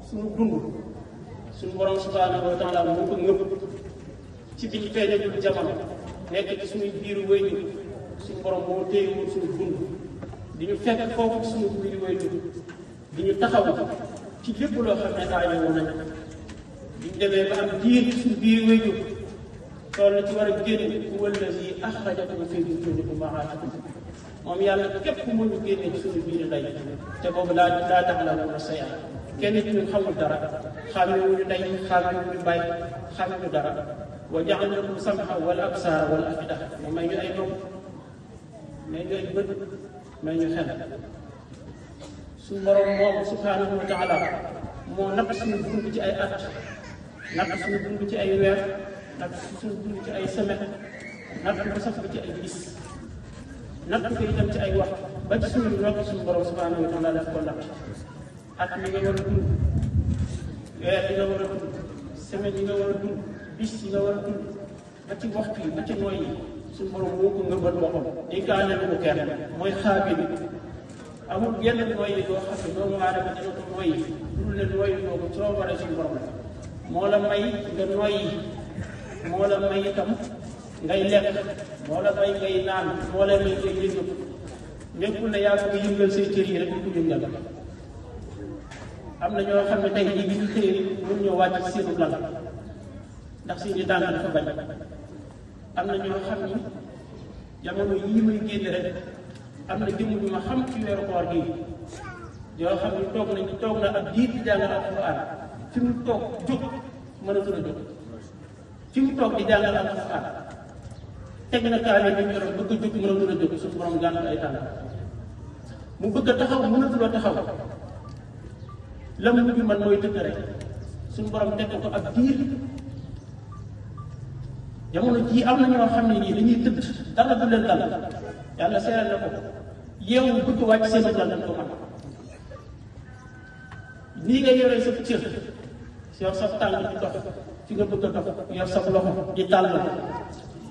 suñu dund suñu borom subhanahu wa taala moo ko ngëpp ci biñ feeñagul jamono nekk ci suñuy biiru wayjur suñu borom moo téyewul suñu dund di ñu fekk foofu suñu biiru wayjur di ñu taxaw ci lépp loo xam ne aajowoo nañ di ñu demee ba am diir suñu biiru wayjur tool na ci war a génn huwa allazi axrajakum fi butuuni ummahaatikum moom yàlla képp mu ñu génne ci suñu biir ndey te boobu laa ta'lamuuna shay'an kenn ci ñun xamul dara xàmmewuñu ndey xàmmewuñu bàyyi xàmmewuñu dara wa ja'ala lakum sam'a wal absaara wal af'ida mu may ñu ay nopp may ñu ay bët may ñu xel suñu borom moom subhaanahu wa taala moo natt suñu dund ci ay at natt suñu dund ci ay weer natt suñu dund ci ay semaine natt ko sax ci ay bis natt ko itam ci ay wax ba ci suñu nokk suñu borom subhanahu wa taala daf ko natt at mi nga war a dund weer yi nga war a dund semaine yi nga war a dund bis yi nga war a dund ba ci waxtu yi ba ci nooy yi suñu borom moo ko ngëbal boppam di gaane lu ko kenn mooy xaabil amul genn nooy yi doo xam ne doomu aadama dina ko nooy yi dul ne nooy yi doo ko soo waree suñu borom la moo la may nga nooy yi moo la may itam ngay lekk moo la may ngay naan moo la may ngay yëngatu nekkul ne yaa ko yëngal say cër yi rek di ko yëngal am na ñoo xam ne tey jii bi ñu xëyee mën ñoo wàcc ci seenu lal ndax seeni tànk dafa bañ am na ñoo xam ni jamono yii may génn rek am na jëmm bi ma xam ci weeru koor gi yoo xam ni toog na ab diir di jàngal alxuraan fi mu toog jóg mënatul a jóg fi mu toog di jàngal alxuraan teg na kaale bi ñu yoroon bëgg a jóg mënatul a jóg suñu borom gànt ay tànk mu bëgg a taxaw mënatul a taxaw la mu bi man mooy tëdd rek suñu borom teg ko ab diir jamono jii am na ñoo xam ne nii dañuy tëdd dara du leen dal yàlla seeral na ko yeewu bëgg wàcc seen dal dañ ko man nii nga yoree sa cër yor sa tànk di dox fi nga bëgg a dox yor sa loxo di tàll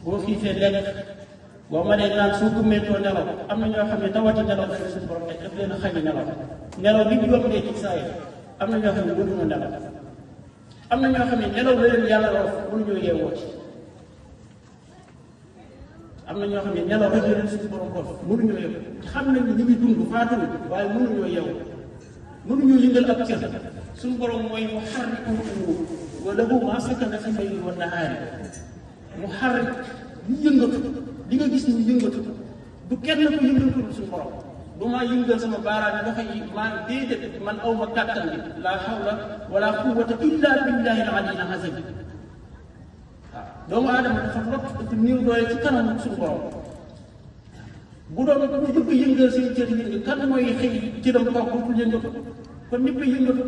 boo xiifee lekk boo mënee naan soo ko méttoo nelaw am na ñoo xam ne tawati nelaw dafa suñu borom daf leen a xañ nelaw bi ñu yombee ci saa yi am na ñoo xam ne mënuñu nelaw am na ñoo xam ne nelaw la leen yàlla roof mënuñoo yeewoo ci am na ñoo xam ne nelaw rek la leen suñu borom roof mënuñoo yeewu xam nañ ni ñu ngi dund faatuñu waaye mënuñoo yeewu mënuñoo yëngal ab cër suñu borom mooy mu xarriku umuur wa lahu maa sakana fi layli wa nahaari mu xarrik ñu yëngatu li nga gis ñu yëngatu du kenn ko yëngatul suñu borom du maa yëngal sama baaraam loxo yi maa déedéet man aw ma kàttan bi laa hawla wala quwwata illa billahi al-aliyyil azim waaw doomu aadama dafa lott dafa néew doole ci kanam suñu borom bu doon bu bëgg yëngal seen cër yëngal kan mooy xëy cëram toog bu yëngatu kon ñëpp a yëngatu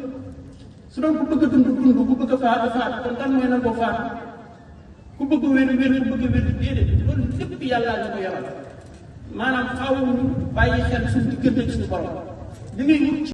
su doon ku bëgg a dund ku bëgg a faatu kon kan mooy nangoo faatu ku bëgg wér ku bëgg wér déedéet loolu lépp yàlla ñu ko yaral maanaam xaw ñu bàyyi xel suñu diggante suñu borom li ngay wut